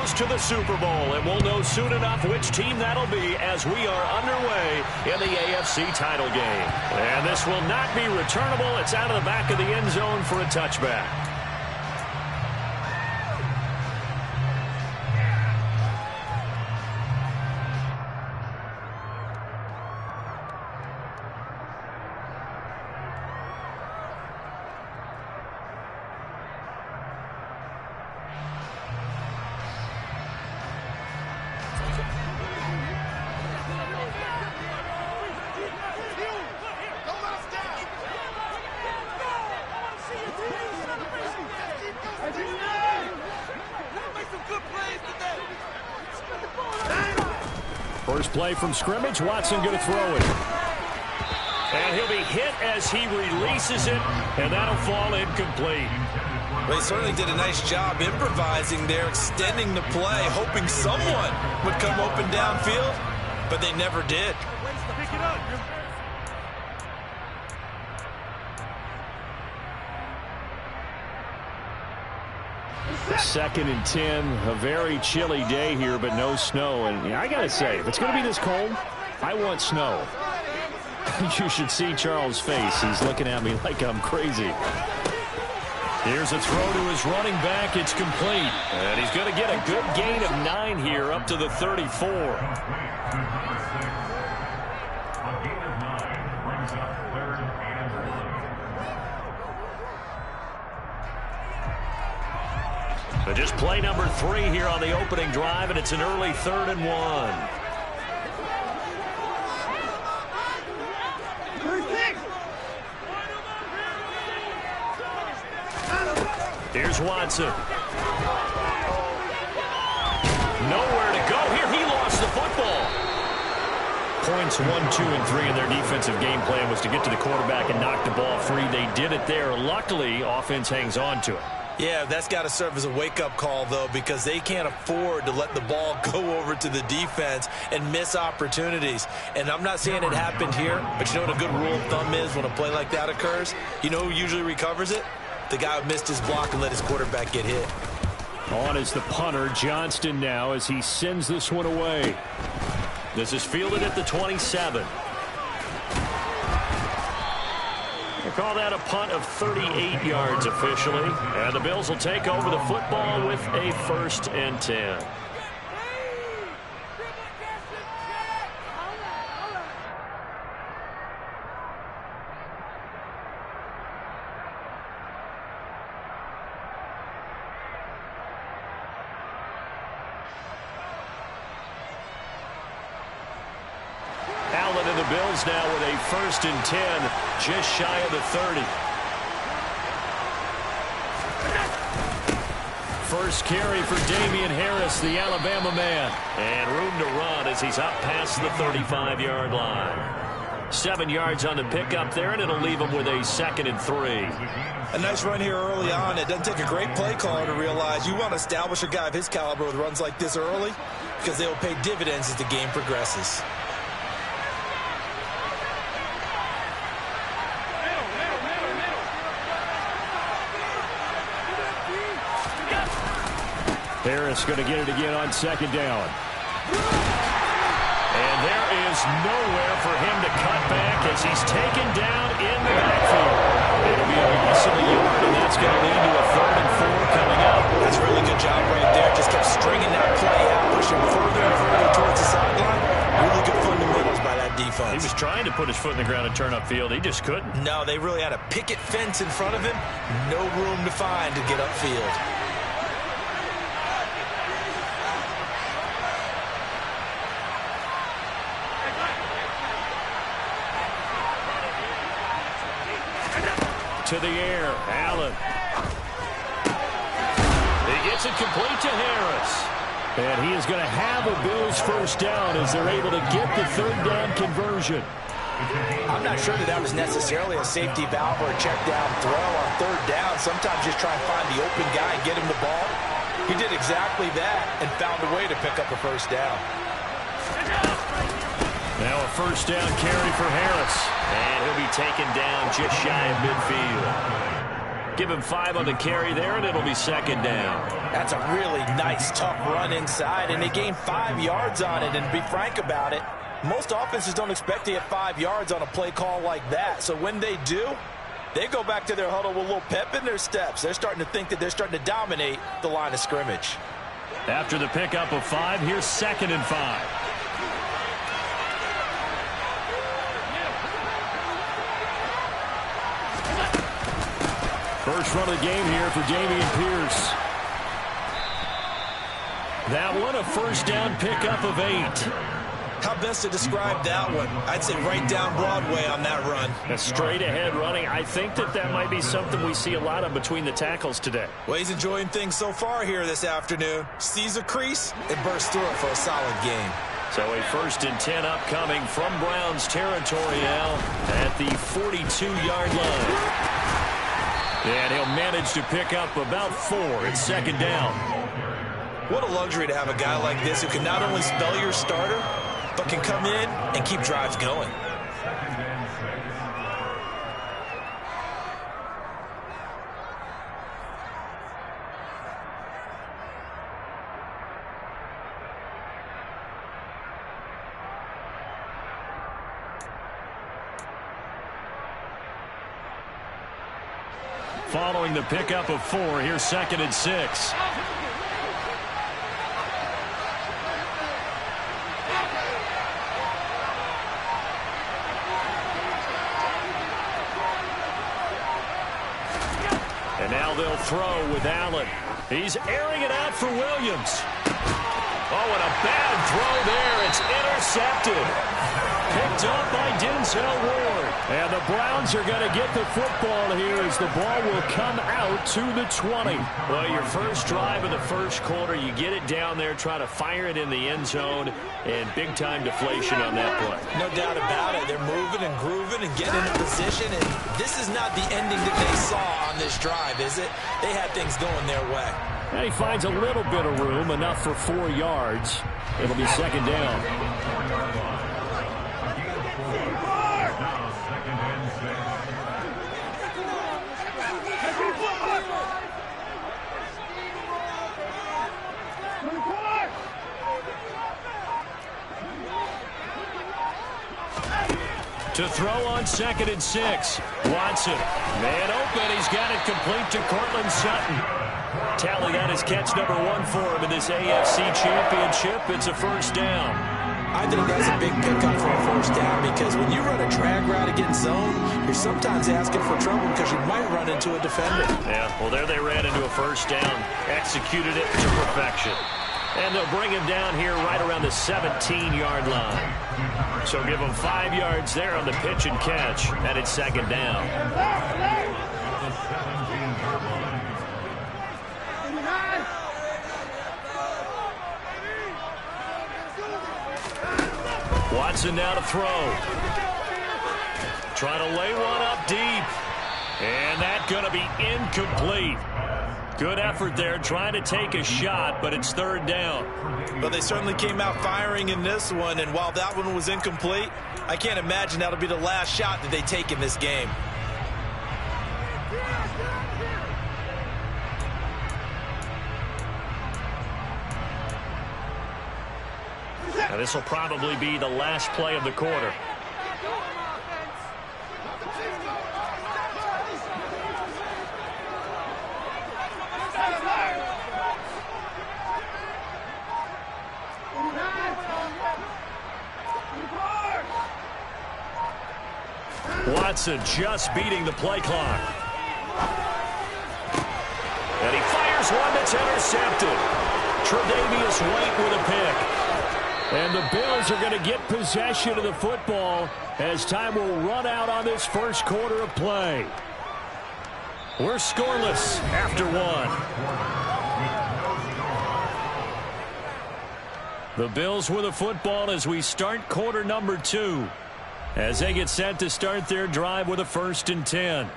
goes to the Super Bowl, and we'll know soon enough which team that'll be as we are underway in the AFC title game. And this will not be returnable. It's out of the back of the end zone for a touchback. First play from scrimmage, Watson going to throw it. And he'll be hit as he releases it, and that'll fall incomplete. Well, he certainly did a nice job improvising there, extending the play, hoping someone would come open downfield, but they never did. Second and 10, a very chilly day here, but no snow. And I got to say, if it's going to be this cold, I want snow. You should see Charles' face. He's looking at me like I'm crazy. Here's a throw to his running back. It's complete. And he's going to get a good gain of 9 here up to the 34. So just play number 3 here on the opening drive, and it's an early 3rd and 1. Here's Watson. Nowhere to go here. He lost the football. Points 1, 2, and 3 in their defensive game plan was to get to the quarterback and knock the ball free. They did it there. Luckily, offense hangs on to it. Yeah, that's got to serve as a wake-up call, though, because they can't afford to let the ball go over to the defense and miss opportunities. And I'm not saying it happened here, but you know what a good rule of thumb is when a play like that occurs? You know who usually recovers it? The guy who missed his block and let his quarterback get hit. On is the punter, Johnston now, as he sends this one away. This is fielded at the 27. They call that a punt of 38 yards officially. And the Bills will take over the football with a 1st and 10. Allen and the Bills now with a 1st and 10, just shy of the 30. First carry for Damian Harris, the Alabama man. And room to run as he's up past the 35-yard line. 7 yards on the pickup there, and it'll leave him with a 2nd and 3. A nice run here early on. It doesn't take a great play caller to realize you want to establish a guy of his caliber with runs like this early because they will pay dividends as the game progresses. Harris going to get it again on 2nd down. And there is nowhere for him to cut back as he's taken down in the backfield. It'll be a loss of a yard, and that's going to lead to a 3rd and 4 coming up. That's a really good job right there. Just kept stringing that play out, pushing further and further towards the sideline. Really good fundamentals by that defense. He was trying to put his foot in the ground and turn upfield. He just couldn't. No, they really had a picket fence in front of him. No room to find to get upfield. To the air, Allen. He gets it complete to Harris. And he is going to have a Bills 1st down as they're able to get the 3rd down conversion. I'm not sure that was necessarily a safety valve or a check down throw on 3rd down. Sometimes just try and find the open guy and get him the ball. He did exactly that and found a way to pick up a 1st down. Now a 1st down carry for Harris. And he'll be taken down just shy of midfield. Give him 5 on the carry there, and it'll be second down. That's a really nice, tough run inside, and they gained 5 yards on it. And to be frank about it, most offenses don't expect to get 5 yards on a play call like that. So when they do, they go back to their huddle with a little pep in their steps. They're starting to think that they're starting to dominate the line of scrimmage. After the pickup of 5, here's second and 5. First run of the game here for Dameon Pierce. That one, a first down pickup of 8. How best to describe that one? I'd say right down Broadway on that run. A straight ahead running. I think that might be something we see a lot of between the tackles today. Well, he's enjoying things so far here this afternoon. Sees a crease and bursts through it for a solid game. So a 1st and 10 upcoming from Browns territory now at the 42-yard line. And he'll manage to pick up about 4 at second down. What a luxury to have a guy like this who can not only spell your starter, but can come in and keep drives going. Following the pickup of 4, here's second and 6. And now they'll throw with Allen. He's airing it out for Williams. Oh, and a bad throw there. It's intercepted. Picked up by Denzel Ward. And the Browns are going to get the football here as the ball will come out to the 20. Well, your first drive of the first quarter, you get it down there, try to fire it in the end zone, and big-time deflation on that play. No doubt about it. They're moving and grooving and getting into position, and this is not the ending that they saw on this drive, is it? They had things going their way. And he finds a little bit of room, enough for 4 yards. It'll be second down. To throw on second and 6. Watson. Man open. He's got it complete to Cortland Sutton. Tally that is catch number 1 for him in this AFC Championship. It's a first down. I think that's a big pickup for a first down because when you run a drag route against zone, you're sometimes asking for trouble because you might run into a defender. Yeah, well, there they ran into a first down. Executed it to perfection. And they'll bring him down here right around the 17-yard line. So give him 5 yards there on the pitch and catch, and it's second down. Watson now to throw. Trying to lay one up deep. And that's going to be incomplete. Good effort there, trying to take a shot, but it's third down. But they certainly came out firing in this one, and while that one was incomplete, I can't imagine that'll be the last shot that they take in this game. Now this will probably be the last play of the quarter. Watson just beating the play clock. And he fires one that's intercepted. Tre'Davious White with a pick. And the Bills are going to get possession of the football as time will run out on this first quarter of play. We're scoreless after 1. The Bills with the football as we start quarter number 2. As they get set to start their drive with a 1st and 10.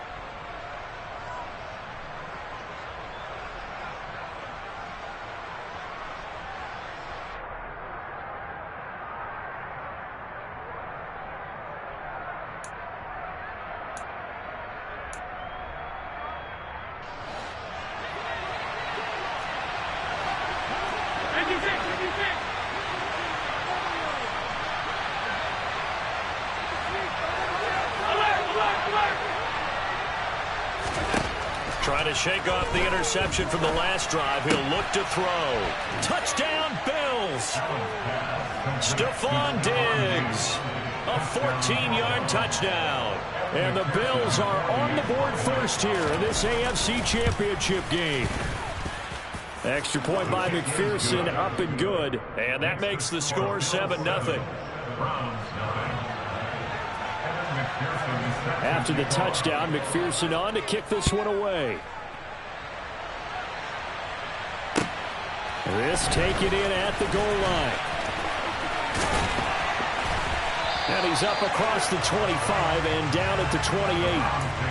Trying to shake off the interception from the last drive. He'll look to throw. Touchdown, Bills! Stephon Diggs. A 14-yard touchdown. And the Bills are on the board first here in this AFC Championship game. Extra point by McPherson, up and good. And that makes the score 7-0. After the touchdown, McPherson on to kick this one away. This taken in at the goal line. And he's up across the 25 and down at the 28.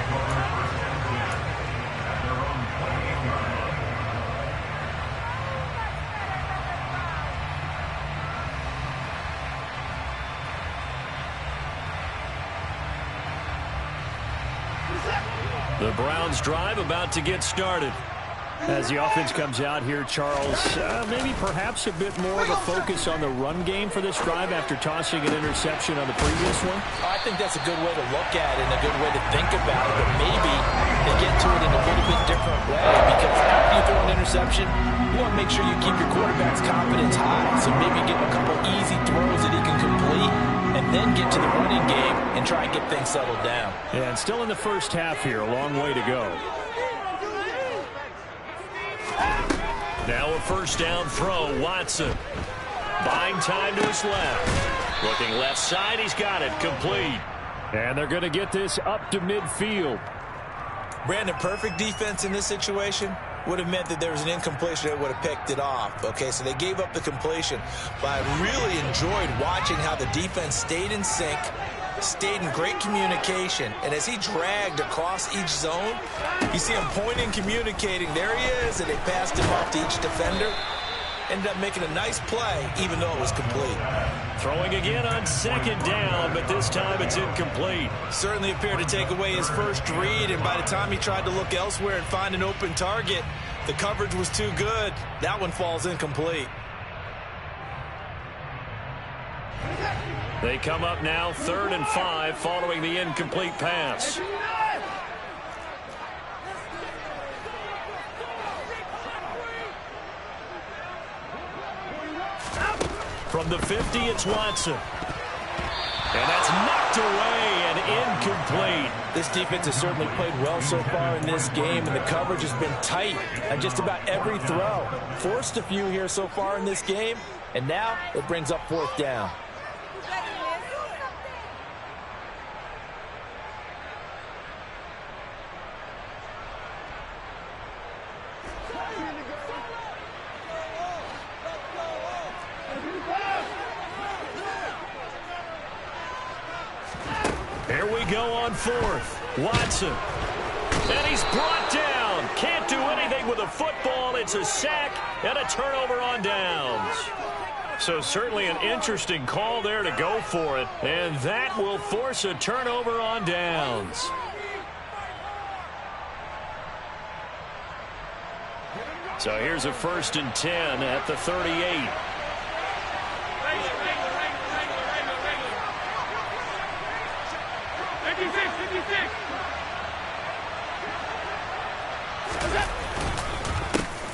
The Browns drive about to get started. As the offense comes out here, Charles, maybe perhaps a bit more of a focus on the run game for this drive after tossing an interception on the previous one? I think that's a good way to look at it and a good way to think about it, but maybe they get to it in a little bit different way because after you throw an interception, you want to make sure you keep your quarterback's confidence high. So maybe get a couple easy throws that he can complete and then get to the running game and try and get things settled down. Yeah, and still in the first half here, a long way to go. Now a first down throw, Watson. Buying time to his left. Looking left side, he's got it, complete. And they're going to get this up to midfield. Brandon, perfect defense in this situation would have meant that there was an incompletion that would have picked it off. Okay, so they gave up the completion. But I really enjoyed watching how the defense stayed in sync, stayed in great communication, and as he dragged across each zone, you see him pointing, communicating. There he is, and they passed him off to each defender. Ended up making a nice play, even though it was complete. Throwing again on second down, but this time it's incomplete. Certainly appeared to take away his first read, and by the time he tried to look elsewhere and find an open target, the coverage was too good. That one falls incomplete. They come up now 3rd and 5 following the incomplete pass. From the 50, it's Watson. And that's knocked away and incomplete. This defense has certainly played well so far in this game, and the coverage has been tight on just about every throw. Forced a few here so far in this game, and now it brings up 4th down. Here we go on 4th. Watson. And he's brought down. Can't do anything with a football. It's a sack and a turnover on downs. So certainly an interesting call there to go for it. And that will force a turnover on downs. So here's a 1st and 10 at the 38.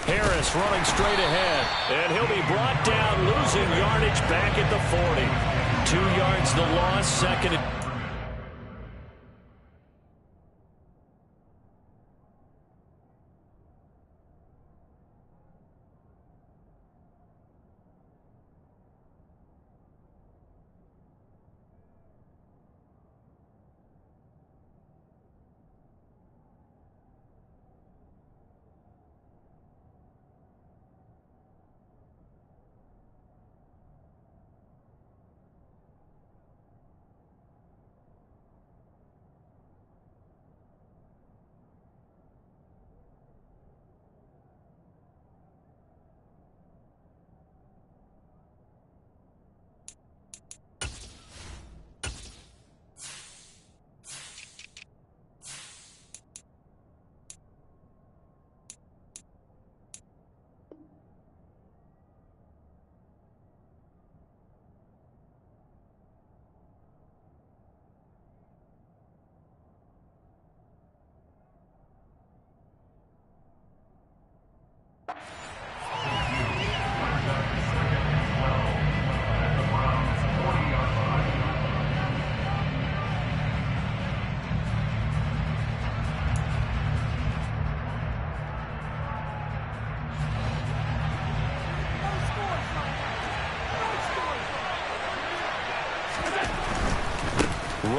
Harris running straight ahead, and he'll be brought down, losing yardage back at the 40. 2 yards the loss, 2nd and...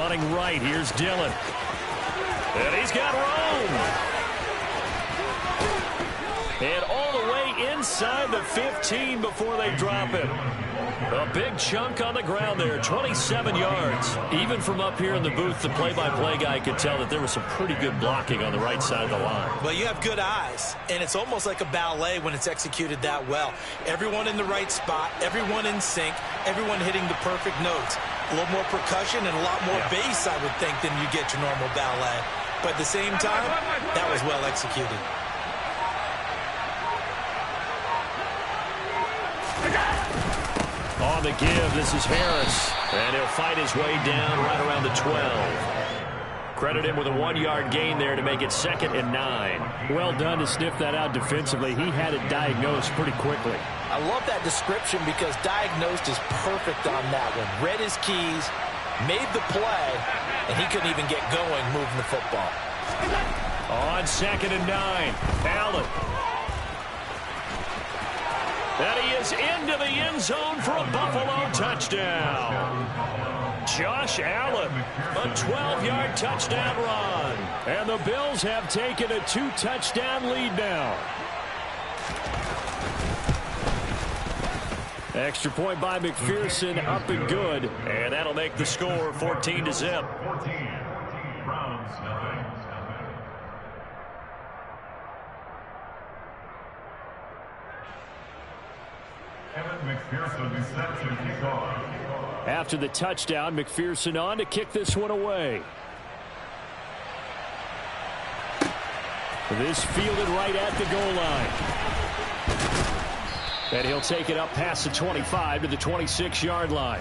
Running right, here's Dillon. And he's got Rome. And all the way inside the 15 before they drop him. A big chunk on the ground there, 27 yards. Even from up here in the booth, the play-by-play guy could tell that there was some pretty good blocking on the right side of the line. Well, you have good eyes, and it's almost like a ballet when it's executed that well. Everyone in the right spot, everyone in sync, everyone hitting the perfect notes. A little more percussion and a lot more bass, I would think, than you get your normal ballet. But at the same time, that was well executed. On the give, this is Harris. And he'll fight his way down right around the 12. Credit him with a 1-yard gain there to make it 2nd and 9. Well done to sniff that out defensively. He had it diagnosed pretty quickly. I love that description because diagnosed is perfect on that one. Read his keys, made the play, and he couldn't even get going moving the football. On 2nd and 9, Allen. And he is into the end zone for a Buffalo touchdown. Josh Allen, a 12-yard touchdown run. And the Bills have taken a 2-touchdown lead now. Extra point by McPherson, up and good. And that'll make the score 14-0. After the touchdown, McPherson on to kick this one away. This fielded right at the goal line. And he'll take it up past the 25 to the 26-yard line.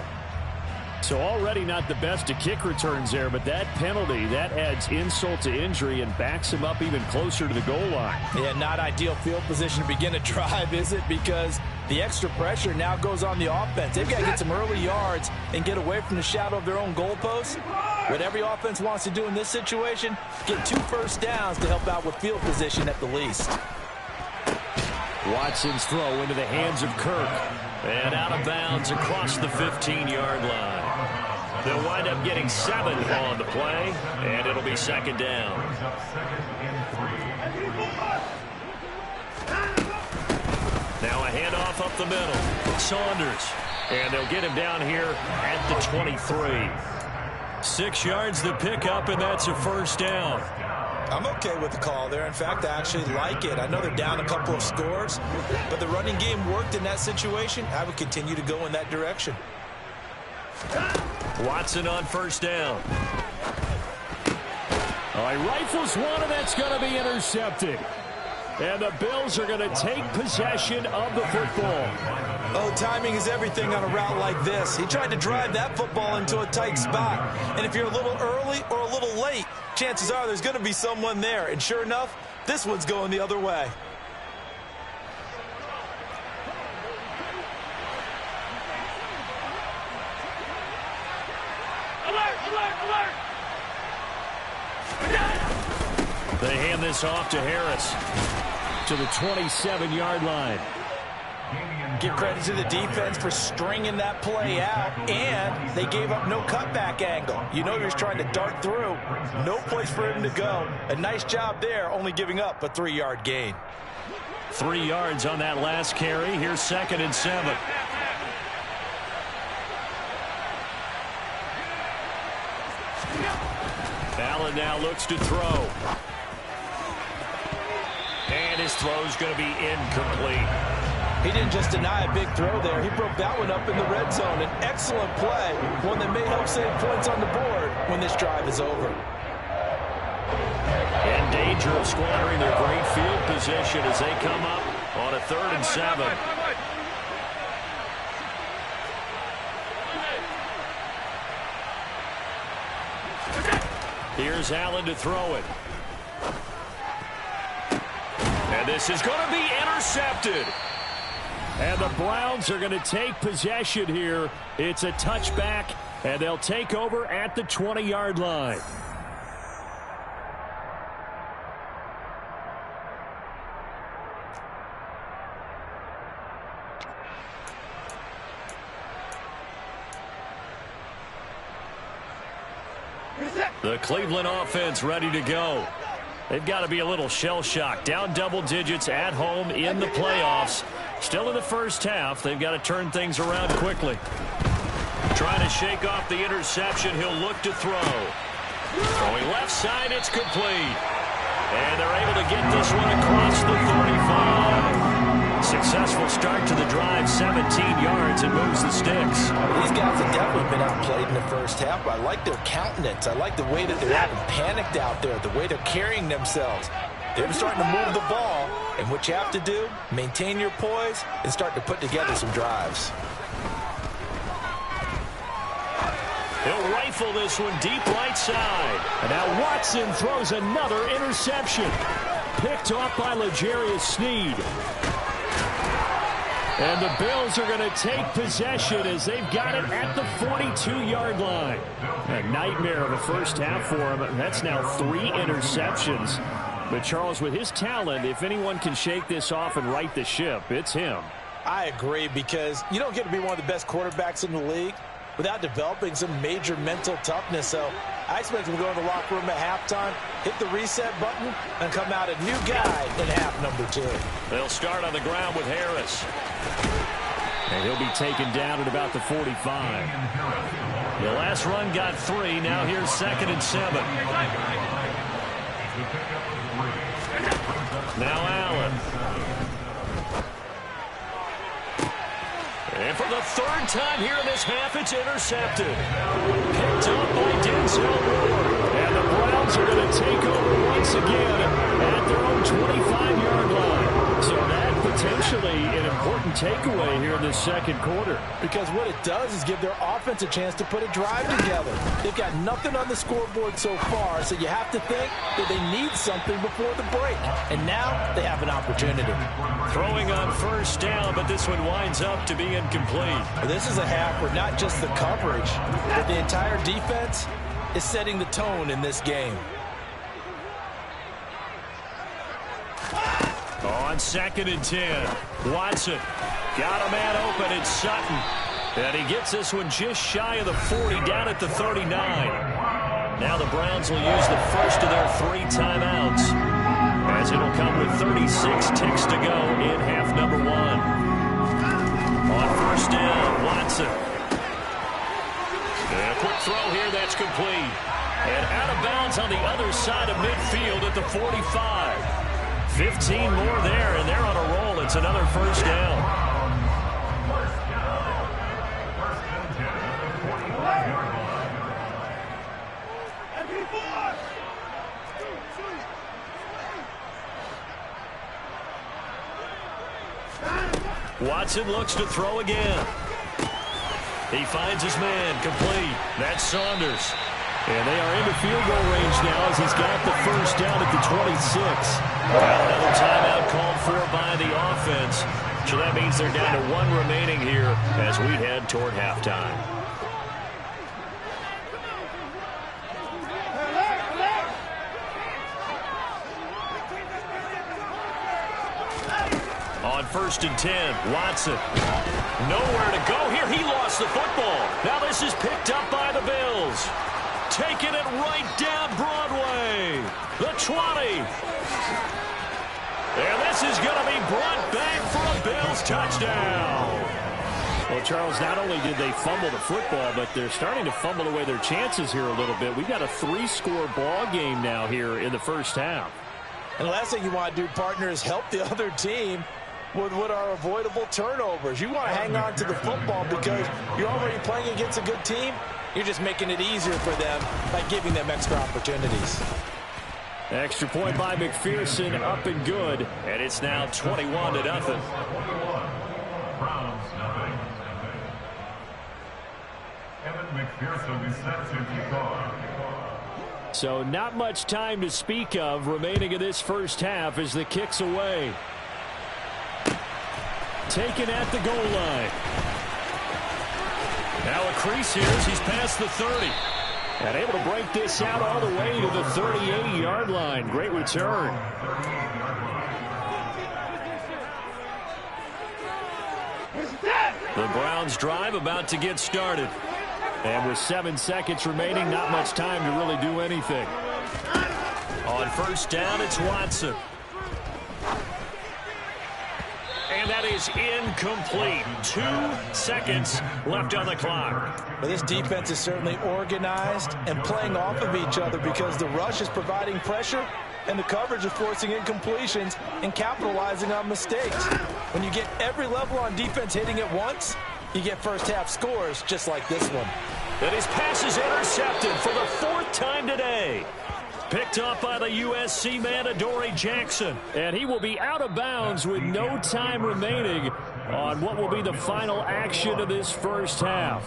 So already not the best of kick returns there, but that penalty, that adds insult to injury and backs him up even closer to the goal line. Yeah, not ideal field position to begin a drive, is it? Because the extra pressure now goes on the offense. They've got to get some early yards and get away from the shadow of their own goalposts. What every offense wants to do in this situation, get 2 first downs to help out with field position at the least. Watson's throw into the hands of Kirk. And out of bounds across the 15-yard line. They'll wind up getting 7 on the play, and it'll be 2nd down. Now a handoff up the middle. Saunders. And they'll get him down here at the 23. 6 yards to pick up, and that's a first down. I'm okay with the call there. In fact, I actually like it. I know they're down a couple of scores, but the running game worked in that situation. I would continue to go in that direction. Watson on first down. All right, rifles one, and that's going to be intercepted. And the Bills are going to take possession of the football. Oh, timing is everything on a route like this. He tried to drive that football into a tight spot. And if you're a little early or a little late, chances are there's going to be someone there. And sure enough, this one's going the other way. They hand this off to Harris to the 27-yard line. Give credit to the defense for stringing that play out, and they gave up no cutback angle. You know he was trying to dart through. No place for him to go. A nice job there, only giving up a 3-yard gain. 3 yards on that last carry. Here's 2nd and 7. Allen now looks to throw. And his throw's going to be incomplete. He didn't just deny a big throw there. He broke that one up in the red zone. An excellent play, one that may help save points on the board when this drive is over. In danger of squandering their great field position as they come up on a 3rd and 7. Here's Allen to throw it. And this is going to be intercepted. And the Browns are going to take possession here. It's a touchback, and they'll take over at the 20-yard line. The Cleveland offense ready to go. They've got to be a little shell-shocked. Down double digits at home in the playoffs. Still in the first half. They've got to turn things around quickly. Trying to shake off the interception. He'll look to throw. Throwing left side, it's complete. And they're able to get this one across the 35. Successful start to the drive, 17 yards, and moves the sticks. These guys have definitely been outplayed in the first half. I like their countenance. I like the way that they're having panicked out there, the way they're carrying themselves. They're starting to move the ball, and what you have to do, maintain your poise and start to put together some drives. He'll rifle this one deep right side. And now Watson throws another interception. Picked off by L'Jarius Sneed. And the Bills are going to take possession as they've got it at the 42-yard line. A nightmare of a first half for him. That's now 3 interceptions. But Charles, with his talent, if anyone can shake this off and right the ship, it's him. I agree, because you don't get to be one of the best quarterbacks in the league without developing some major mental toughness. So I expect him to go in the locker room at halftime, hit the reset button, and come out a new guy in half number 2. They'll start on the ground with Harris. And he'll be taken down at about the 45. The last run got 3. Now here's 2nd and 7. Now Allen. And for the 3rd time here in this half, it's intercepted. Picked up by Denzel Ward. And the Browns are going to take over once again at their own 25-yard line. So that potentially an important takeaway here in this second quarter. Because what it does is give their offense a chance to put a drive together. They've got nothing on the scoreboard so far, so you have to think that they need something before the break. And now they have an opportunity. Throwing on first down, but this one winds up to be incomplete. This is a half where not just the coverage, but the entire defense is setting the tone in this game. On 2nd and 10, Watson got a man open. It's Sutton. And he gets this one just shy of the 40, down at the 39. Now the Browns will use the first of their 3 timeouts, as it'll come with 36 ticks to go in half number 1. On first down, Watson. And a quick throw here, that's complete. And out of bounds on the other side of midfield at the 45. 15 more there, and they're on a roll. It's another first down. Watson looks to throw again. He finds his man, complete. That's Saunders. And they are into field goal range now as he's got the first down at the 26. Well, another timeout called for by the offense. So that means they're down to 1 remaining here as we head toward halftime. On 1st and 10, Watson. Nowhere to go here. He lost the football. Now this is picked up by the Bills. Taking it right down Broadway. The 20. And this is going to be brought back for a Bills touchdown. Well, Charles, not only did they fumble the football, but they're starting to fumble away their chances here a little bit. We've got a 3-score ball game now here in the first half. And the last thing you want to do, partner, is help the other team with what are avoidable turnovers. You want to hang on to the football because you're already playing against a good team. You're just making it easier for them by giving them extra opportunities. Extra point by McPherson, up and good. And it's now 21-0. So not much time to speak of remaining in this first half as the kick's away. Taken at the goal line. Now a crease here as he's past the 30. And able to break this out all the way to the 38-yard line. Great return. The Browns drive about to get started. And with 7 seconds remaining, not much time to really do anything. On first down, it's Watson. And that is incomplete. 2 seconds left on the clock. Well, this defense is certainly organized and playing off of each other because the rush is providing pressure and the coverage is forcing incompletions and capitalizing on mistakes. When you get every level on defense hitting at once, you get first-half scores just like this one. And his pass is intercepted for the 4th time today. Picked up by the USC man, Adoree Jackson. And he will be out of bounds with no time remaining on what will be the final action of this first half.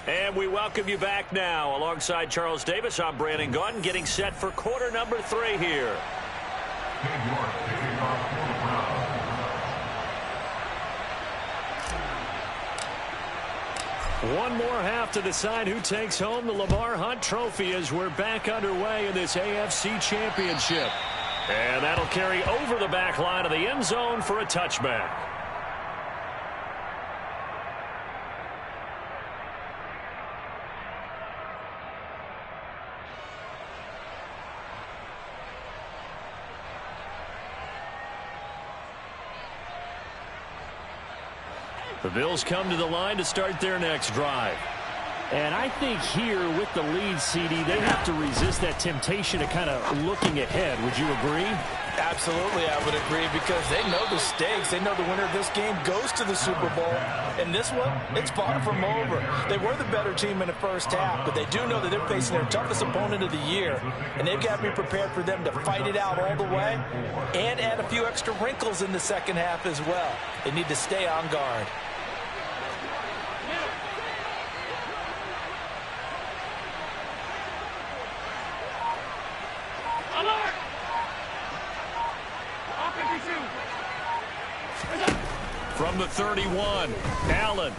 And we welcome you back now. Alongside Charles Davis, I'm Brandon Gaudin, getting set for quarter number 3 here. One more half to decide who takes home the Lamar Hunt Trophy as we're back underway in this AFC Championship. And that'll carry over the back line of the end zone for a touchback. The Bills come to the line to start their next drive. And I think here with the lead, CD, they have to resist that temptation of kind of looking ahead. Would you agree? Absolutely, I would agree, because they know the stakes. They know the winner of this game goes to the Super Bowl. And this one, it's far from over. They were the better team in the first half, but they do know that they're facing their toughest opponent of the year. And they've got to be prepared for them to fight it out all the way and add a few extra wrinkles in the second half as well. They need to stay on guard. From the 31, Allen.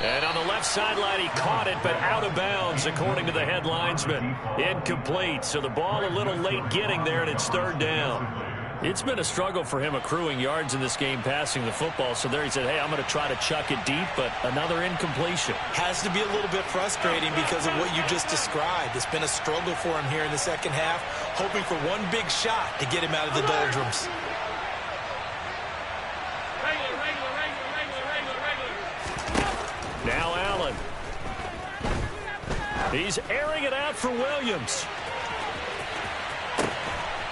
And on the left sideline, he caught it, but out of bounds, according to the head linesman. Incomplete, so the ball a little late getting there, and it's 3rd down. It's been a struggle for him accruing yards in this game passing the football. So there he said, hey, I'm going to try to chuck it deep, but another incompletion. Has to be a little bit frustrating because of what you just described. It's been a struggle for him here in the second half, hoping for one big shot to get him out of the doldrums. Now Allen. He's airing it out for Williams.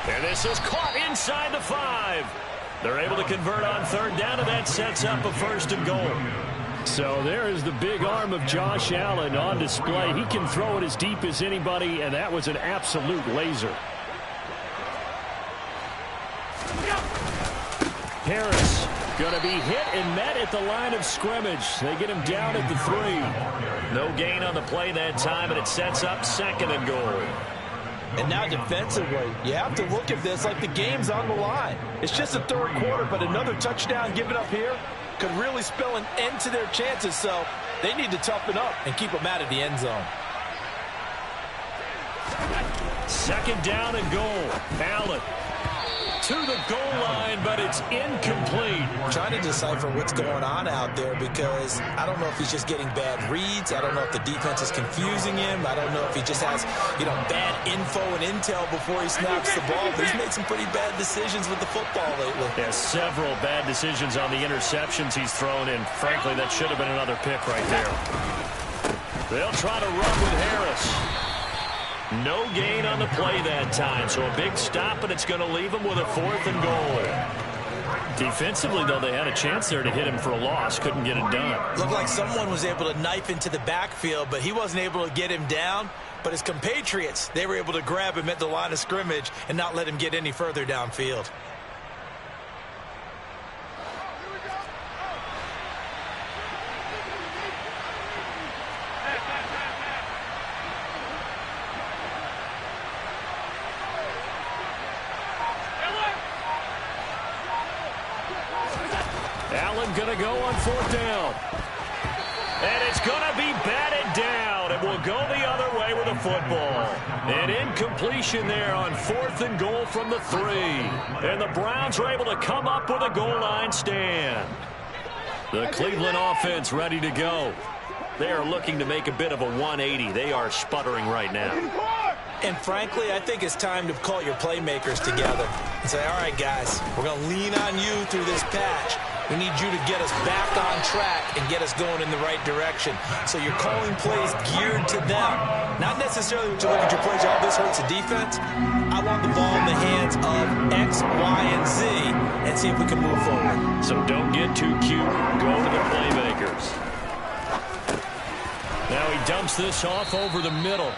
And this is caught inside the 5. They're able to convert on 3rd down, and that sets up a 1st and goal. So there is the big arm of Josh Allen on display. He can throw it as deep as anybody, and that was an absolute laser. Harris going to be hit and met at the line of scrimmage. They get him down at the 3. No gain on the play that time, and it sets up 2nd and goal. And now defensively, you have to look at this like the game's on the line. It's just the 3rd quarter, but another touchdown given up here could really spell an end to their chances. So they need to toughen up and keep them out of the end zone. 2nd down and goal. Allen to the goal line, but it's incomplete. Trying to decipher what's going on out there because I don't know if he's just getting bad reads. I don't know if the defense is confusing him. I don't know if he just has, bad info and intel before he snaps the ball. But he's made some pretty bad decisions with the football lately. Yeah, several bad decisions on the interceptions he's thrown in. Frankly, that should have been another pick right there. They'll try to run with Harris. No gain on the play that time, so a big stop, and it's going to leave him with a 4th and goal. Defensively, though, they had a chance there to hit him for a loss. Couldn't get it done. Looked like someone was able to knife into the backfield, but he wasn't able to get him down. But his compatriots, they were able to grab him at the line of scrimmage and not let him get any further downfield. Allen going to go on 4th down. football. An incompletion there on 4th and goal from the 3. And the Browns are able to come up with a goal line stand. The Cleveland offense ready to go. They are looking to make a bit of a 180. They are sputtering right now. And frankly, I think it's time to call your playmakers together and say, all right, guys, we're going to lean on you through this patch. We need you to get us back on track and get us going in the right direction. So you're calling plays geared to them. Not necessarily when you look at your plays, oh, this hurts the defense. I want the ball in the hands of X, Y, and Z and see if we can move forward. So don't get too cute. Go to the playmakers. Now he dumps this off over the middle.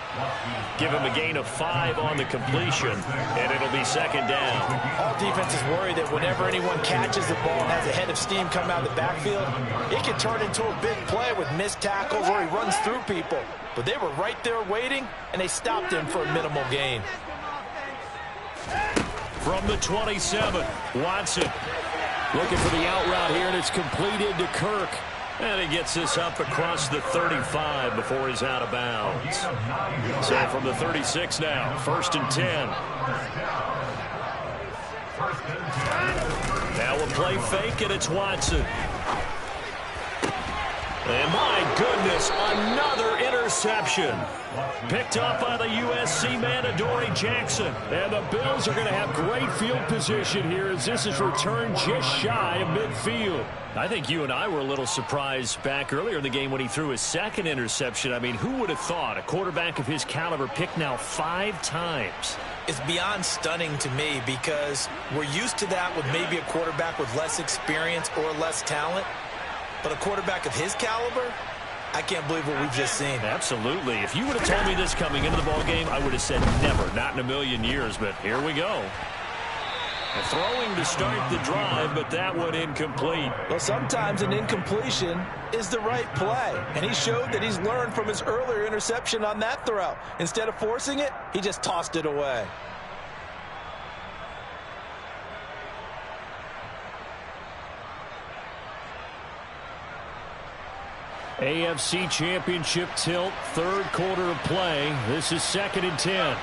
Give him a gain of 5 on the completion, and it'll be 2nd down. All defenses worry that whenever anyone catches the ball and has a head of steam come out of the backfield, it can turn into a big play with missed tackles or he runs through people. But they were right there waiting, and they stopped him for a minimal gain. From the 27, Watson. Looking for the out route here, and it's completed to Kirk. And he gets this up across the 35 before he's out of bounds. So from the 36 now, 1st and 10. Now we'll play fake, and it's Watson. And my goodness, another interception. Picked up by the USC man, Adoree Jackson. And the Bills are going to have great field position here as this is returned just shy of midfield. I think you and I were a little surprised back earlier in the game when he threw his 2nd interception. I mean, who would have thought a quarterback of his caliber picked now 5 times? It's beyond stunning to me because we're used to that with maybe a quarterback with less experience or less talent. But a quarterback of his caliber, I can't believe what we've just seen. Absolutely. If you would have told me this coming into the ball game, I would have said never, not in a million years. But here we go. Throwing to start the drive, but that one incomplete. Well, sometimes an incompletion is the right play. And he showed that he's learned from his earlier interception on that throw. Instead of forcing it, he just tossed it away. AFC Championship tilt, 3rd quarter of play. This is 2nd and 10.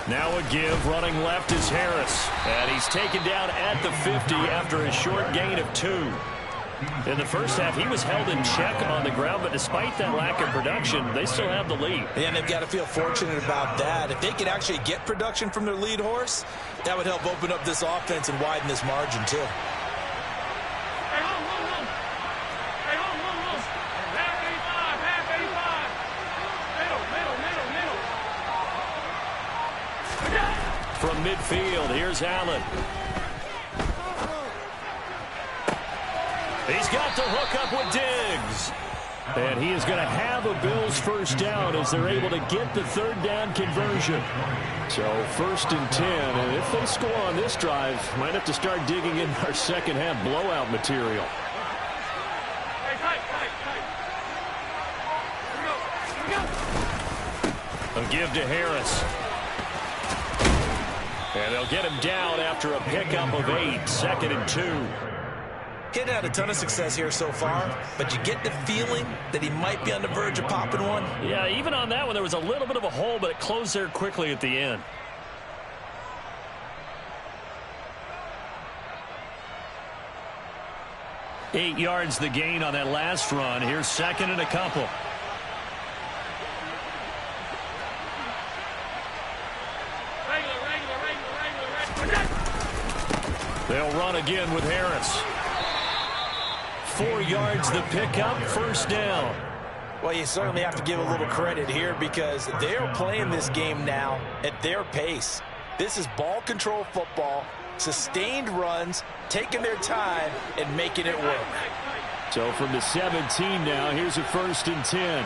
Now a give, running left is Harris. And he's taken down at the 50 after a short gain of 2. In the first half, he was held in check on the ground, but despite that lack of production, they still have the lead. And they've got to feel fortunate about that. If they could actually get production from their lead horse, that would help open up this offense and widen this margin, too. From midfield, here's Allen. He's got the hook up with Diggs. And he is going to have a Bills 1st down as they're able to get the 3rd down conversion. So 1st and 10, and if they score on this drive, might have to start digging in our 2nd half blowout material. A give to Harris. And they'll get him down after a pickup of 8, 2nd and 2. Kid had a ton of success here so far, but you get the feeling that he might be on the verge of popping one. Yeah, even on that one, there was a little bit of a hole, but it closed there quickly at the end. Eight yards the gain on that last run. Here's 2nd and a couple. They'll run again with Harris. 4 yards the pickup, 1st down. Well, you certainly have to give a little credit here because they're playing this game now at their pace. This is ball control football, sustained runs, taking their time and making it work. So from the 17 now, here's a 1st and 10.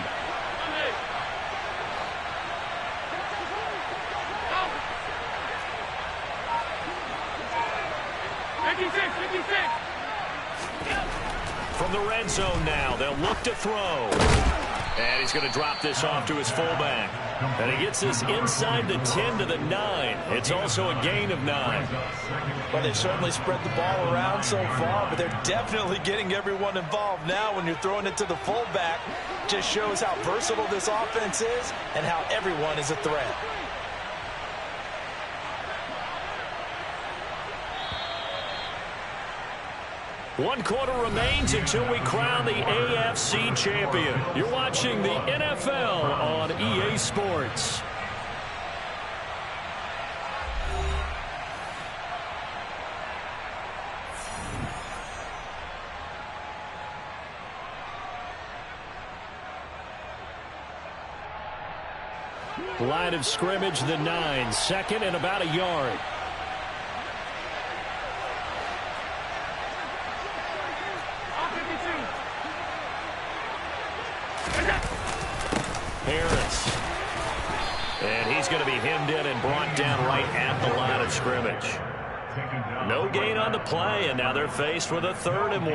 From the red zone now, they'll look to throw. And he's going to drop this off to his fullback. And he gets this inside the 10 to the 9. It's also a gain of 9. Well, they've certainly spread the ball around so far, but they're definitely getting everyone involved now when you're throwing it to the fullback. Just shows how versatile this offense is and how everyone is a threat. One quarter remains until we crown the AFC champion. You're watching the NFL on EA Sports. Line of scrimmage, the 9, second and about a yard. Harris. And he's going to be hemmed in and brought down right at the line of scrimmage. No gain on the play, and now they're faced with a 3rd and 1.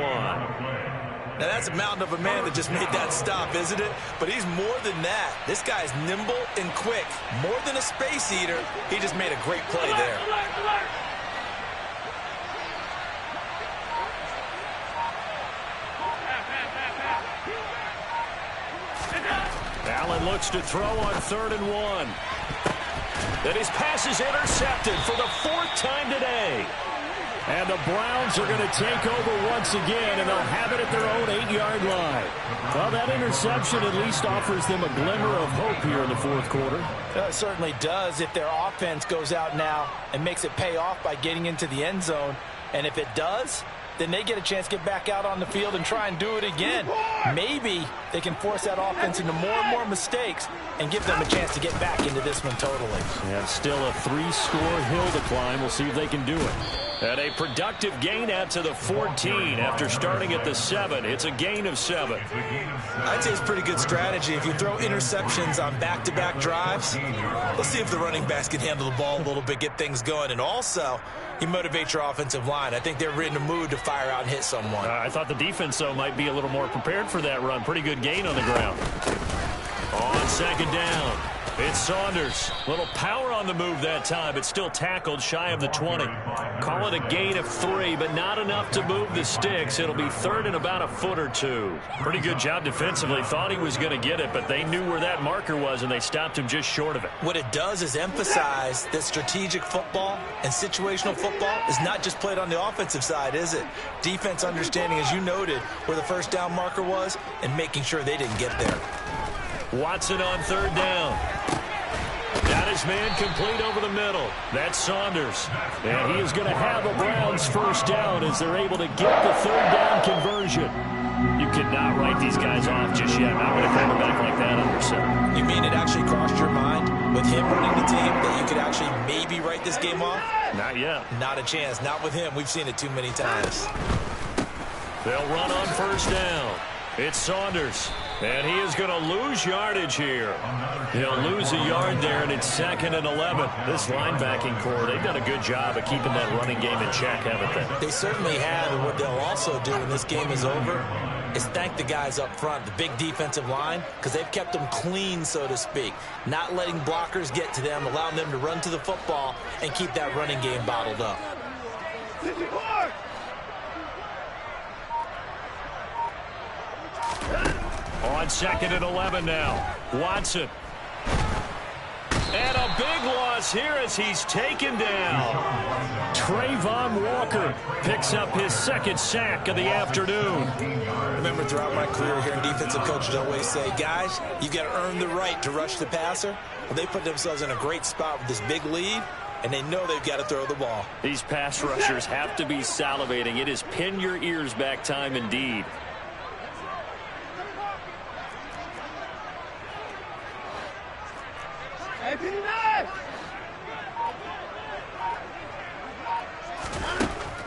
Now, that's a mountain of a man that just made that stop, isn't it? But he's more than that. This guy's nimble and quick. More than a space eater, he just made a great play there. Allen looks to throw on 3rd and 1. Then his pass is intercepted for the 4th time today. And the Browns are going to take over once again, and they'll have it at their own 8-yard line. Well, that interception at least offers them a glimmer of hope here in the 4th quarter. It certainly does if their offense goes out now and makes it pay off by getting into the end zone. And if it does, then they get a chance to get back out on the field and try and do it again. Maybe they can force that offense into more and more mistakes and give them a chance to get back into this one totally. Yeah, still a 3-score hill to climb. We'll see if they can do it. And a productive gain out to the 14 after starting at the 7. It's a gain of 7. I'd say it's pretty good strategy. If you throw interceptions on back-to-back drives, let's see if the running backs can handle the ball a little bit, get things going. And also, you motivate your offensive line. I think they're in the mood to fire out and hit someone. I thought the defense, though, might be a little more prepared for that run. Pretty good gain on the ground. On 2nd down, it's Saunders. Little power on the move that time, but still tackled shy of the 20. Call it a gain of 3, but not enough to move the sticks. It'll be 3rd and about a foot or 2. Pretty good job defensively. Thought he was going to get it, but they knew where that marker was, and they stopped him just short of it. What it does is emphasize that strategic football and situational football is not just played on the offensive side, is it? Defense understanding, as you noted, where the 1st down marker was and making sure they didn't get there. Watson on 3rd down. Got his man complete over the middle. That's Saunders. And he is going to have a Browns 1st down as they're able to get the 3rd down conversion. You cannot write these guys off just yet. Not with a quarterback like that under center. You mean it actually crossed your mind with him running the team that you could actually maybe write this game off? Not yet. Not a chance. Not with him. We've seen it too many times. They'll run on 1st down. It's Saunders. And he is going to lose yardage here. He'll lose a yard there, and it's 2nd and 11. This linebacking core, they've done a good job of keeping that running game in check, haven't they? They certainly have, and what they'll also do when this game is over is thank the guys up front, the big defensive line, because they've kept them clean, so to speak. Not letting blockers get to them, allowing them to run to the football and keep that running game bottled up. On 2nd and 11 now. Watson. And a big loss here as he's taken down. Trayvon Walker picks up his 2nd sack of the afternoon. Remember, throughout my career here, defensive coaches always say, guys, you've got to earn the right to rush the passer. Well, they put themselves in a great spot with this big lead, and they know they've got to throw the ball. These pass rushers have to be salivating. It is pin your ears back time indeed.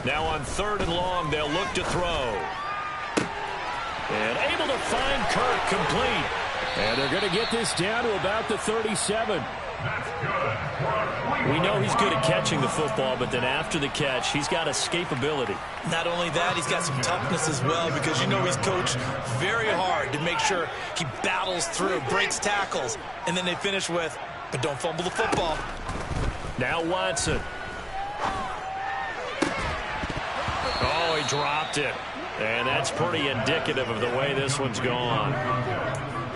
Now on 3rd and long, they'll look to throw. And able to find Kirk complete. And they're going to get this down to about the 37. We know he's good at catching the football, but then after the catch, he's got escapability. Not only that, he's got some toughness as well, because you know he's coached very hard to make sure he battles through, breaks tackles, and then they finish with, but don't fumble the football. Now Watson. Oh, he dropped it. And that's pretty indicative of the way this one's gone.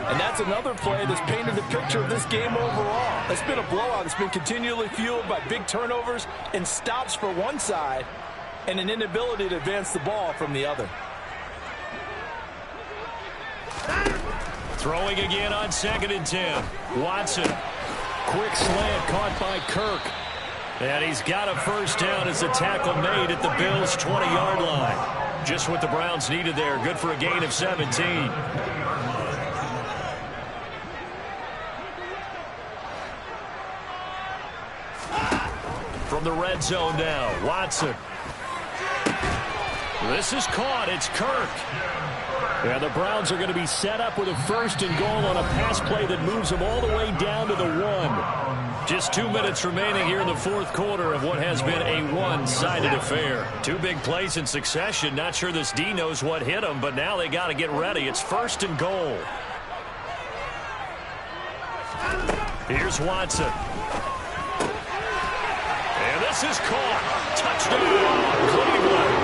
And that's another play that's painted the picture of this game overall. It's been a blowout. It's been continually fueled by big turnovers and stops for one side and an inability to advance the ball from the other. Throwing again on 2nd and 10. Watson. Quick slant caught by Kirk. And he's got a first down as a tackle made at the Bills' 20-yard line. Just what the Browns needed there. Good for a gain of 17. From the red zone now, Watson. This is caught. It's Kirk. Yeah, the Browns are going to be set up with a 1st and goal on a pass play that moves them all the way down to the 1. Just 2 minutes remaining here in the 4th quarter of what has been a one-sided affair. 2 big plays in succession. Not sure this D knows what hit them, but now they got to get ready. It's 1st and goal. Here's Watson. And this is caught. Touchdown, Cleveland.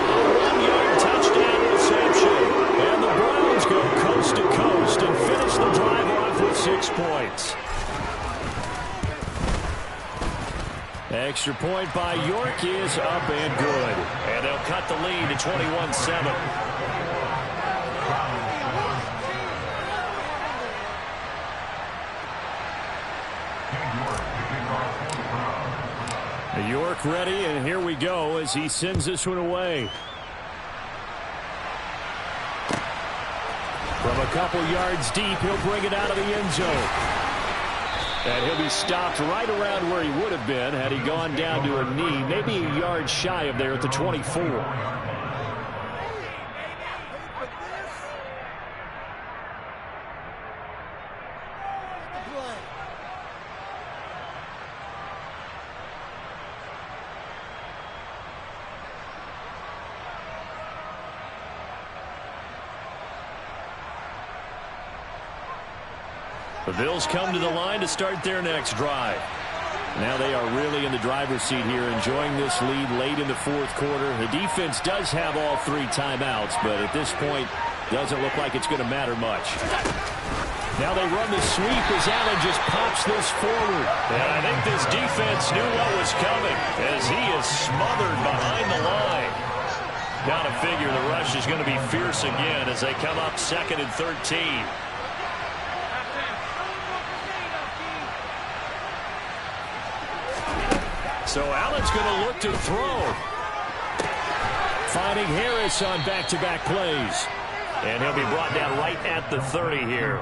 A 1-yard touchdown reception. And the Browns go coast to coast and finish the drive off with 6 points. Extra point by York is up and good. And they'll cut the lead to 21-7. York ready, and here we go as he sends this one away. From a couple yards deep, he'll bring it out of the end zone. And he'll be stopped right around where he would have been had he gone down to a knee, maybe a yard shy of there at the 24. The Bills come to the line to start their next drive. Now they are really in the driver's seat here, enjoying this lead late in the 4th quarter. The defense does have all 3 timeouts, but at this point, doesn't look like it's going to matter much. Now they run the sweep as Allen just pops this forward. And I think this defense knew what was coming as he is smothered behind the line. Got to figure the rush is going to be fierce again as they come up 2nd and 13. So Allen's going to look to throw. Finding Harris on back-to-back plays. And he'll be brought down right at the 30 here.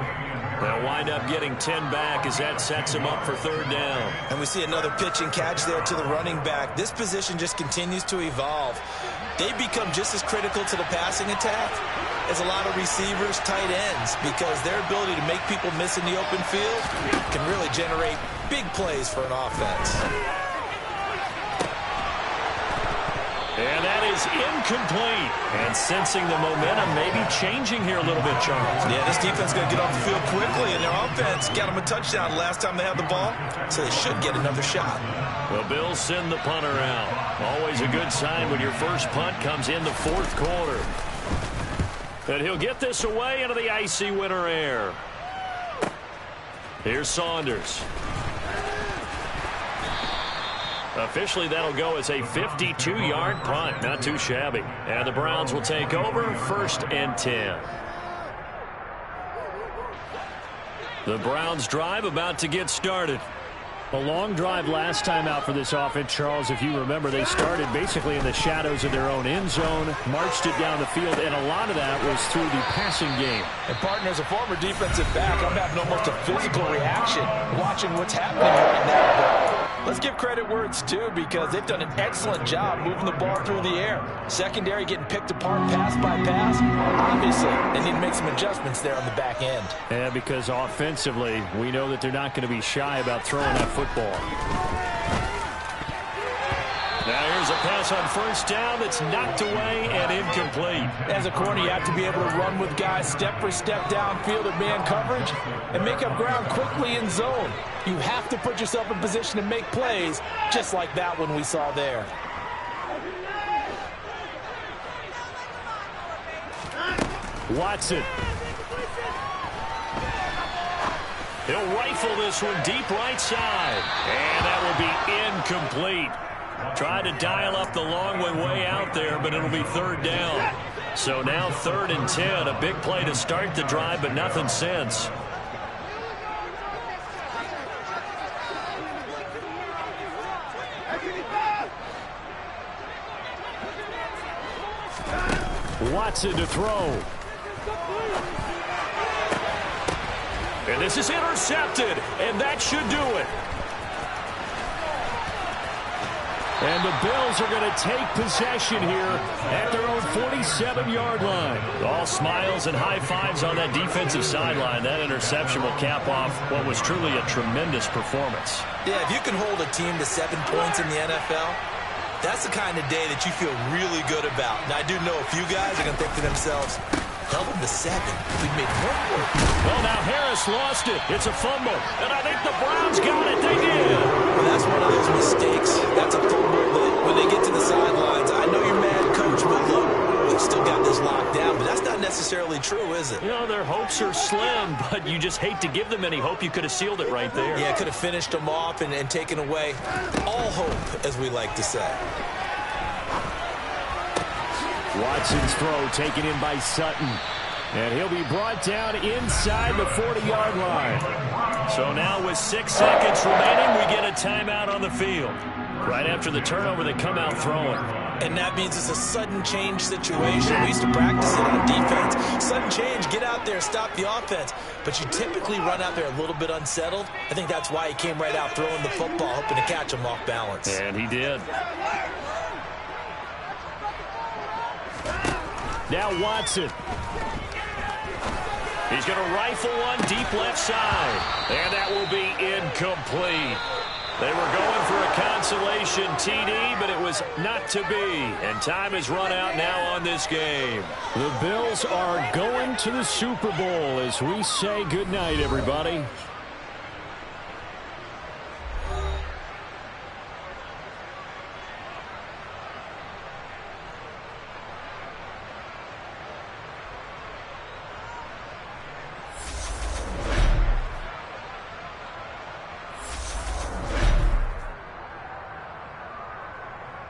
They'll wind up getting 10 back as that sets him up for 3rd down. And we see another pitch and catch there to the running back. This position just continues to evolve. They become just as critical to the passing attack as a lot of receivers, tight ends, because their ability to make people miss in the open field can really generate big plays for an offense. And that is incomplete. And sensing the momentum maybe changing here a little bit, Charles. Yeah, this defense is going to get off the field quickly, and their offense got them a touchdown last time they had the ball, so they should get another shot. The Bills send the punter out. Always a good sign when your first punt comes in the 4th quarter. And he'll get this away into the icy winter air. Here's Saunders. Officially, that'll go as a 52-yard punt. Not too shabby. And the Browns will take over 1st and 10. The Browns drive about to get started. A long drive last time out for this offense, Charles. If you remember, they started basically in the shadows of their own end zone, marched it down the field, and a lot of that was through the passing game. And, partner, as a former defensive back, I'm having almost a physical reaction watching what's happening right now. Let's give credit where it's due because they've done an excellent job moving the ball through the air. Secondary getting picked apart pass by pass. Obviously, they need to make some adjustments there on the back end. Yeah, because offensively, we know that they're not going to be shy about throwing that football. Now here's a pass on first down that's knocked away and incomplete. As a corner, you have to be able to run with guys step for step downfield at man coverage and make up ground quickly in zone. You have to put yourself in position to make plays, just like that one we saw there. Watson. He'll rifle this one deep right side. And that will be incomplete. Tried to dial up the long way out there, but it'll be third down. So now 3rd and 10. A big play to start the drive, but nothing since. Watson to throw. And this is intercepted, and that should do it. And the Bills are going to take possession here at their own 47-yard line. All smiles and high fives on that defensive sideline. That interception will cap off what was truly a tremendous performance. Yeah, if you can hold a team to 7 points in the NFL, that's the kind of day that you feel really good about. Now, I do know a few guys are going to think to themselves, held them to 7. We've made more work. Well, now Harris lost it. It's a fumble. And I think the Browns got it. They did. Well, that's one of those mistakes. That's a fumble that when they get to the sidelines, I know you're mad, coach, but look, we've still got this locked down. But that's not necessarily true, is it? You know, their hopes are slim, but you just hate to give them any hope. You could have sealed it right there. Yeah, could have finished them off and taken away all hope, as we like to say. Watson's throw taken in by Sutton. And he'll be brought down inside the 40-yard line. So now with 6 seconds remaining, we get a timeout on the field. Right after the turnover, they come out throwing. And that means it's a sudden change situation. We used to practice it on defense. Sudden change, get out there, stop the offense. But you typically run out there a little bit unsettled. I think that's why he came right out throwing the football, hoping to catch him off balance. And he did. Now Watson. He's going to rifle one deep left side. And that will be incomplete. They were going for a consolation TD, but it was not to be. And time has run out now on this game. The Bills are going to the Super Bowl as we say goodnight, everybody.